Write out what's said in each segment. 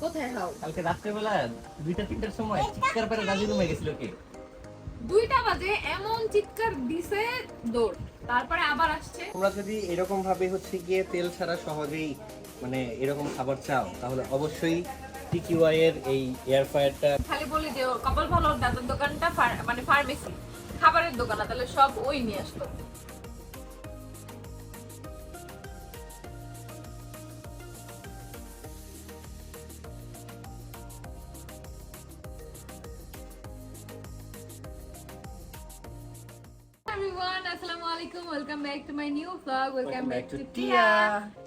কোথায় হাও? কালকে রাত্রেবেলা 2টা-3টার সময় চিৎকার করে রাজু রুমে গেছিল কে? 2টা বাজে এমন চিৎকার দিছে দৌড়, তারপরে আবার আসছে। তোমরা যদি এরকম ভাবে হচ্ছে গিয়ে তেল ছাড়া সহজেই মানে এরকম খাবার চাও তাহলে অবশ্যই টিকিওয়াই এর এই এয়ার ফ্রায়ারটা। খালি বলি যে কপাল ভালো দাঁতের দোকানটা মানে ফার্মেসি খাবারের দোকান না, তাহলে সব ওই নিয়ে আসতো। everyone, আসসালামু আলাইকুম, welcome back to my new blog, welcome back to টিয়া।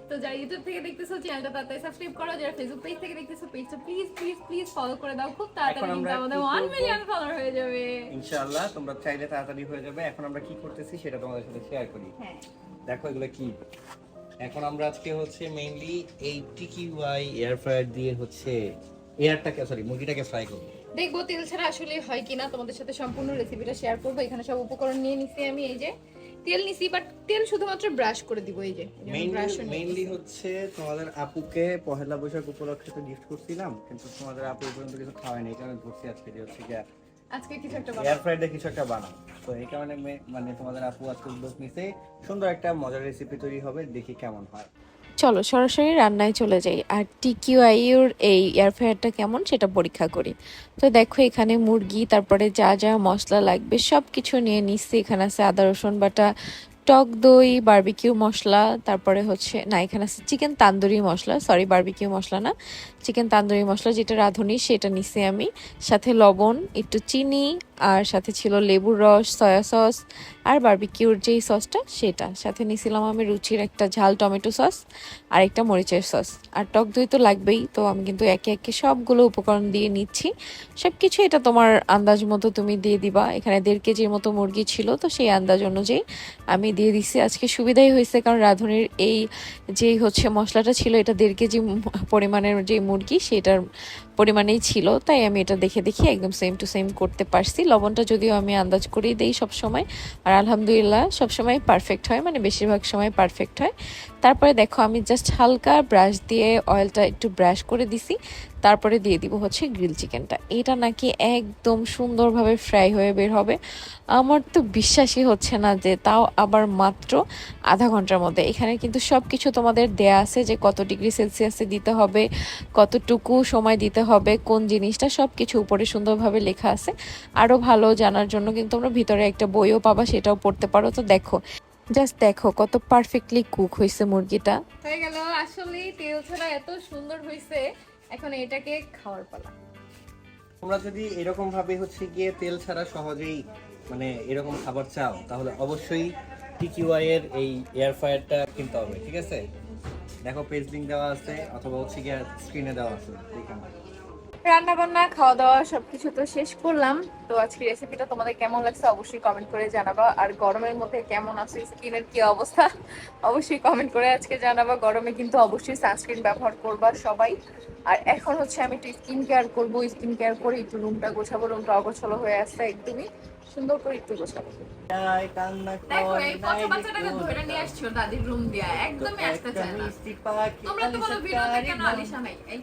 তো যারা ইউটিউব থেকে দেখতেছো চ্যানেলটা তাড়াতাড়ি সাবস্ক্রাইব করো, যারা ফেসবুক পেজ থেকে দেখতেছো পেজটা প্লিজ প্লিজ প্লিজ ফলো করে দাও, খুব তাড়াতাড়ি কিন্তু আমাদের 1 মিলিয়ন ফলোয়ার হয়ে যাবে ইনশাআল্লাহ। তোমরা চাইলে তাড়াতাড়ি হয়ে যাবে। এখন আমরা কি করতেছি সেটা তোমাদের সাথে শেয়ার করি। হ্যাঁ, দেখো এগুলো কি। এখন আমরা আজকে হচ্ছে মেইনলি এই টিকিওয়াই এয়ার ফ্রায়ার দিয়ে হচ্ছে মুরগিটাকে ফ্রাই করব। দেখবো তেল ছাড়া আসলে হয় কিনা, তোমাদের সাথে সম্পূর্ণ রেসিপিটা শেয়ার করবো। এখানে সব উপকরণ নিয়ে নিছি আমি, এই যে তেল নিছি, বাট তেল শুধুমাত্র ব্রাশ করে দিব। এই যে মেইনলি হচ্ছে তোমাদের আপুকে পহেলা বৈশাখ উপলক্ষে তো গিফট করছিলাম, কিন্তু তোমাদের আপু এই পর্যন্ত কিছু খাওয়ায়নি। এই কারণে ধরছি আজকে যে হচ্ছে গিয়া আজকে কিছু একটা এয়ার ফ্রাইডে কিছু একটা বানাও। তো এই কারণে মানে তোমাদের আপু আজকে উদ্যোগ নিছে, সুন্দর একটা মজার রেসিপি তৈরি হবে, দেখি কেমন হয়। চলো সরাসরি রান্নায় চলে যাই আর টিকিউআইয়ের এই এয়ার ফ্রায়ারটা কেমন সেটা পরীক্ষা করি। তো দেখো এখানে মুরগি, তারপরে যা যা মশলা লাগবে সব কিছু নিয়ে নিচ্ছি। এখানে আছে আদা রসুন বাটা, টক দই, বারবিকিউ মশলা, তারপরে হচ্ছে না এখানে আছে চিকেন তান্দুরি মশলা, সরি বারবিকিউ মশলা না, চিকেন তান্দুরি মশলা যেটা রাঁধুনি সেটা নিচ্ছি আমি, সাথে লবণ, একটু চিনি, আর সাথে ছিল লেবুর রস, সয়া সস, আর বারবিকিউর যেই সসটা সেটা সাথে নিয়েছিলাম আমি, রুচির একটা ঝাল টমেটো সস আর একটা মরিচের সস, আর টক দই তো লাগবেই। তো আমি কিন্তু একে একে সবগুলো উপকরণ দিয়ে নিচ্ছি। সব কিছু এটা তোমার আন্দাজ মতো তুমি দিয়ে দিবা। এখানে 1.5 কেজির মতো মুরগি ছিল, তো সেই আন্দাজ অনুযায়ী আমি দিয়ে দিচ্ছি। আজকে সুবিধাই হয়েছে কারণ রাঁধুনির এই যেই হচ্ছে মশলাটা ছিল এটা 1.5 কেজি পরিমাণের যে মুরগি সেটার পরিমাণেই ছিল, তাই আমি এটা দেখে দেখে একদম সেম টু সেম করতে পারছি। লবণটা যদিও আমি আন্দাজ করেই দেই সবসময়, আর আলহামদুলিল্লাহ সবসময় পারফেক্ট হয়, মানে বেশিরভাগ সময় পারফেক্ট হয়। তারপরে দেখো আমি জাস্ট হালকা ব্রাশ দিয়ে অয়েলটা একটু ব্রাশ করে দিছি, তারপরে দিয়ে দিব হচ্ছে গ্রিল চিকেনটা। এটা নাকি একদম সুন্দরভাবে ফ্রাই হয়ে বের হবে। আমার তো বিশ্বাসই হচ্ছে না যে তাও আবার মাত্র আধা ঘন্টার মধ্যে। এখানে কিন্তু সব কিছু তোমাদের দেয়া আছে যে কত ডিগ্রি সেলসিয়াসে দিতে হবে, কতটুকু সময় দিতে হবে, কোন জিনিসটা সব কিছু উপরে সুন্দরভাবে লেখা আছে। আরও ভালো জানার জন্য কিন্তু তোমরা ভিতরে একটা বইও পাবা, সেটাও পড়তে পারো। তো দেখো জাস্ট দেখো কত পারফেক্টলি কুক হয়েছে মুরগিটা। হয়ে গেল। আসলে তেল ছাড়া এত সুন্দর হয়েছে, এখন এটাকে খাওয়ার পালা। তোমরা যদি এরকম ভাবে হচ্ছে গিয়ে তেল ছাড়া সহজেই মানে এরকম খাবার চাও তাহলে অবশ্যই টিকিওয়াই এর এই এয়ার ফ্রায়ারটা কিনতে হবে, ঠিক আছে? দেখো পেজ লিংক দেওয়া আছে অথবা হচ্ছে গিয়ে স্ক্রিনে দেওয়া আছে, ঠিক আছে? রান্না বান্না খাওয়া দাওয়া সবকিছু তো শেষ করলাম। তো আজকে রেসিপিটা তোমাদের কেমন লাগছে অবশ্যই কমেন্ট করে জানাবা, আর গরমের মধ্যে কেমন আছে, স্কিনের কি অবস্থা অবশ্যই কমেন্ট করে আজকে জানাবা। গরমে কিন্তু অবশ্যই সানস্ক্রিন ব্যবহার করবা সবাই। আর এখন হচ্ছে আমি একটু স্কিন কেয়ার করবো, স্কিন কেয়ার করে একটু রুমটা গোছাবো। রুমটা অগোছালো হয়ে আসছে, একদমই সুন্দর করে একটু গোছাবো। দেখো এই পচা বাচ্চাটাকে ধরে নিয়ে আসছো দাদির রুম দিয়া, একদমই আসতে চায় না। তোমরা তো বলো ভিডিওতে কেন আলিশা নাই। এই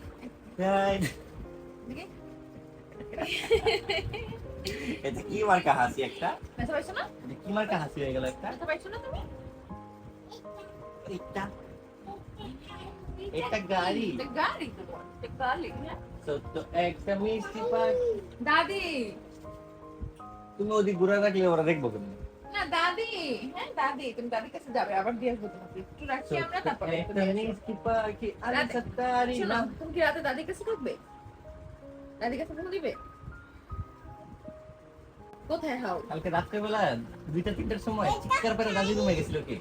দেখি এটা কি মার্কা হাসি একটা? ব্যথা পাইছো না? এটা কি মার্কা হাসি হয়ে গেল একটা? ব্যথা পাইছো না তুমি? এটা এটা গাড়ি, এটা গাড়ি তোমার, এটা গাড়ি হ্যাঁ? ছোট্ট একটা মিষ্টি পাখি। দাদি তুমি ওদিক ঘুরে রাখলে ওরা দেখবো কেন? না দাদি, হ্যাঁ দাদি, তুমি দাদির কাছে যাবে, আবার দিয়ে আসবো তোমাকে। একটু রাখি আমরা, তারপরে একটা মিষ্টি পাখি আরে সত্তারি শোনো, না। তুমি কি রাতে দাদির কাছে থাকবে? দাদির কাছে ফোন দিবে? কোথায় হাও? কালকে রাত্রেবেলা 2টা-3টার সময় চিৎকার করে রাজু রুমে গেছিল কে?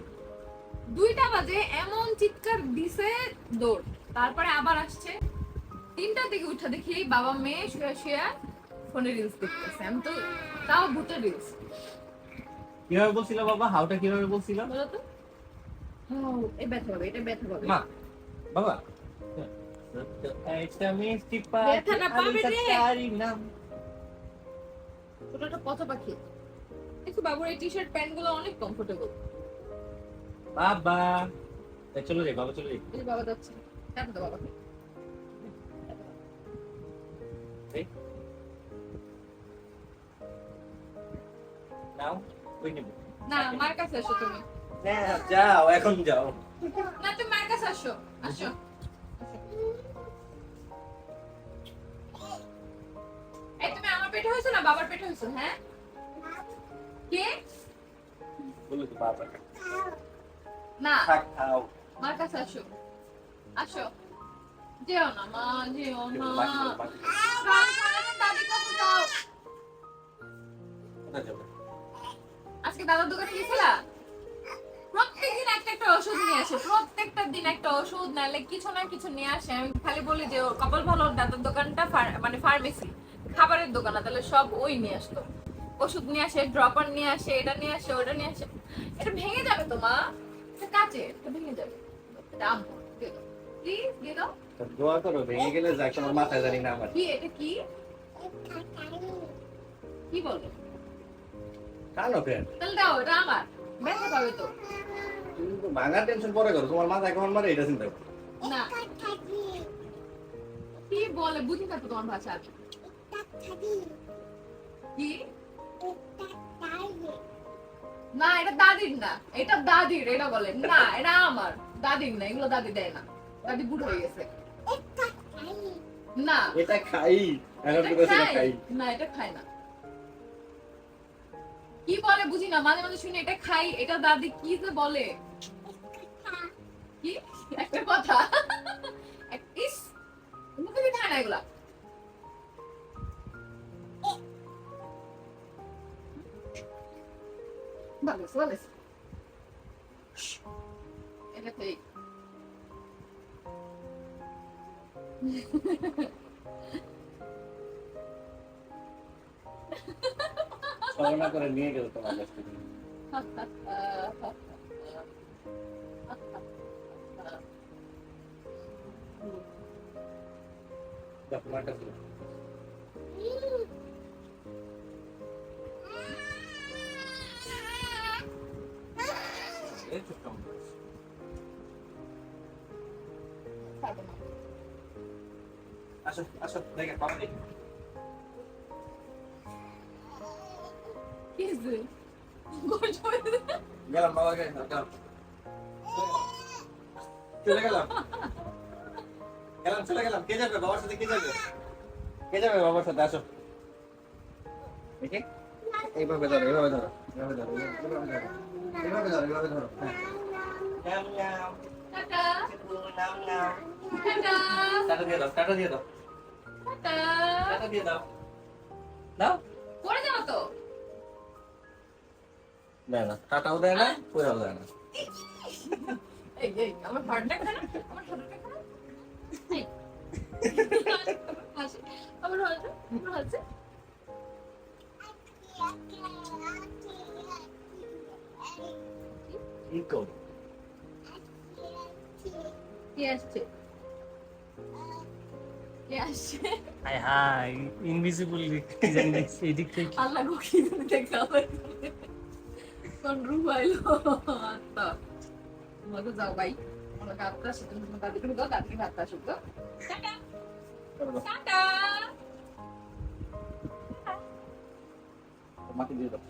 2টা বাজে এমন চিৎকার দিছে দৌড়, তারপরে আবার আসছে। 3টার দিকে উঠে দেখি বাবা মেয়ে শুয়ে শুয়ে ফোনে রিলস দেখতেছে। আমি তো তাও ভূতের রিলস। কিভাবে বলছিল বাবা? হাউটা কিভাবে বলছিল? বলো তো। হাউ, এই ব্যথা পাবে, এটা ব্যথা পাবে। মা বাবা ছোট্ট একটা মিষ্টি পাখি ব্যথা না পাবে রে। সত্তারি নাম। ওটা একটা পচা পাখি। দেখো বাবুর এই টি-শার্ট প্যান্ট গুলো অনেক কমফোর্টেবল। বাবা চলো রে, বাবা চলো রে। এই বাবা যাচ্ছে, টাটা দাও বাবাকে। এই নাও কই নিব না মার কাছে আসো তুমি। না যাও এখন যাও না তুমি মার কাছে আসো, আসো। এই তুমি আমার পেটে হইছো না বাবার পেটে হইছো? হ্যাঁ কে? বলো তো বাবা না থাক খাও মার কাছে আসো, আসো। যেও না মা, যেও না। দাদির কাছে যাও। কোথায় যাবে আজকে দাদার দোকানে গেছিলা? প্রত্যেকদিন একটা একটা ওষুধ নিয়ে আসে, প্রত্যেকটা দিন একটা ওষুধ নাহলে কিছু না কিছু নিয়ে আসে। আমি খালি বলি যে কপাল ভালো ওর দাদার দোকানটা মানে ফার্মেসি, খাবারের দোকান না, তাহলে সব ওই নিয়ে আসতো। ওষুধ নিয়ে আসে, ড্রপার নিয়ে আসে, এটা নিয়ে আসে, ওটা নিয়ে আসে। এটা ভেঙে যাবে তো মা, এটা কাচে, এটা ভেঙে যাবে। দাম দিয়ে দাও প্লিজ, দিয়ে দাও। তো দোয়া করো ভেঙে গেলে যাক তোমার মাথায় জানি না আমার কি এটা কি কি বলবো? কানো ফের তাহলে দাও, এটা আমার, ব্যথা পাবে তো। তুমি তো ভাঙার টেনশন পরে করো তোমার মাথায় কখন মারে এটা চিন্তা করো না কি বলে বুঝি না তো তোমার ভাষা আমি। কি না এটা দাদির না, এটা দাদির, এটা বলে না, এটা আমার দাদির না, এগুলো দাদি দেয় না, দাদি বুড়ো হয়ে গেছে। না এটা খাই এখন এটা তো সেটা খায় খাই না, এটা খায় না। কি বলে বুঝি না, মাঝে মাঝে শুনি এটা খাই, এটা দাদি কি যে বলে। কি একটা কথা ইস মুখে দিয়ে খায় না এগুলা। ভালো আছে, ভালো আছে। এটা ঠিক। ছলনা করে নিয়ে গেল তোমার কাছ থেকে দাও, তোমার কাছে দাও। এই তো কম। আসো আসো দেখে বাবা দেখি কি হয়েছে? গোল হয়ে গেছে। গেলাম বাবা গেলাম চলে গেলাম গেলাম চলে গেলাম কে যাবে বাবার সাথে কে যাবে বাবার সাথে আসো দেখি এইভাবে ধরো এইভাবে ধরো এইভাবে ধরো এইভাবে ধরো এইভাবে ধরো হ্যাঁ নাম নাম টাটা নাম নাম টাটা টাটা দিয়ে দাও টাটা। টাটা দিয়ে দাও দাও পড়ে যাও তো। দেয় না টাটাও দেয় না পয়সাও দেয় না এই এই আমার হার্টটা খারাপ, আমার হার্টটা খারাপ। এই হাসি, আমার হাসি, আমার হাসি। ইকো কে আসছে? কে আসছে? হাই হাই ইনভিজিবল কি জানি দেখছি এদিক থেকে আল্লাহ গো কি জানি দেখা হয়। কোন রূপ আইলো আত্মা। তোমাকে যাও ভাই, আমাকে আত্মা আসে, তুমি তোমার দাদিকে দাও, দাদিকে আত্মা আসুক তো। Tata tata. মাকে দিয়ে দাও